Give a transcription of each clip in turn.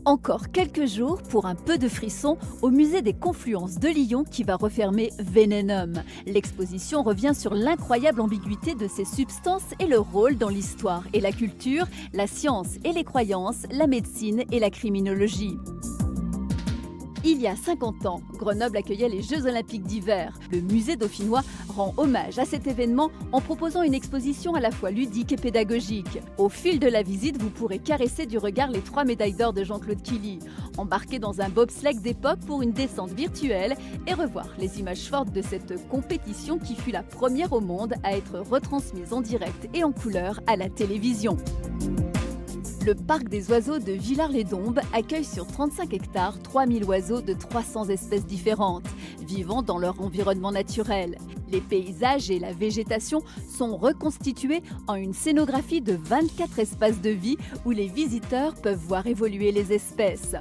Encore quelques jours pour un peu de frisson au musée des Confluences de Lyon qui va refermer Vénénum. L'exposition revient sur l'incroyable ambiguïté de ces substances et leur rôle dans l'histoire et la culture, la science et les croyances, la médecine et la criminologie. Il y a 50 ans, Grenoble accueillait les Jeux Olympiques d'hiver. Le musée dauphinois rend hommage à cet événement en proposant une exposition à la fois ludique et pédagogique. Au fil de la visite, vous pourrez caresser du regard les 3 médailles d'or de Jean-Claude Killy, embarquer dans un bobsleigh d'époque pour une descente virtuelle et revoir les images fortes de cette compétition qui fut la première au monde à être retransmise en direct et en couleur à la télévision. Le parc des oiseaux de Villars-les-Dombes accueille sur 35 hectares 3000 oiseaux de 300 espèces différentes, vivant dans leur environnement naturel. Les paysages et la végétation sont reconstitués en une scénographie de 24 espaces de vie où les visiteurs peuvent voir évoluer les espèces.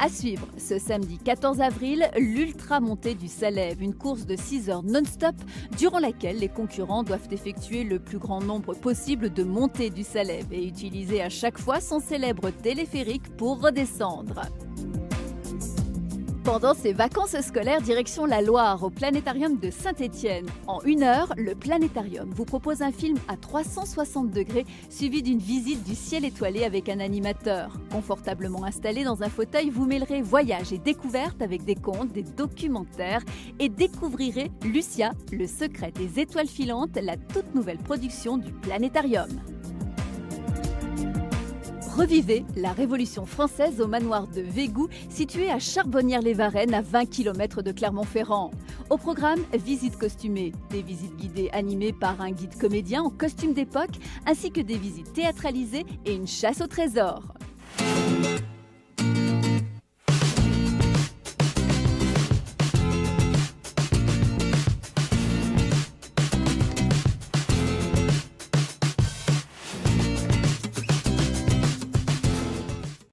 À suivre, ce samedi 14 avril, l'Ultra-Montée du Salève, une course de 6 heures non-stop durant laquelle les concurrents doivent effectuer le plus grand nombre possible de montées du Salève et utiliser à chaque fois son célèbre téléphérique pour redescendre. Pendant ses vacances scolaires, direction la Loire, au Planétarium de Saint-Étienne. En 1 heure, le Planétarium vous propose un film à 360 degrés suivi d'une visite du ciel étoilé avec un animateur. Confortablement installé dans un fauteuil, vous mêlerez voyage et découverte avec des contes, des documentaires et découvrirez Lucia, le secret des étoiles filantes, la toute nouvelle production du Planétarium. Revivez la Révolution française au manoir de Végou, situé à Charbonnières-les-Varennes, à 20 km de Clermont-Ferrand. Au programme, visites costumées, des visites guidées animées par un guide comédien en costume d'époque, ainsi que des visites théâtralisées et une chasse au trésor.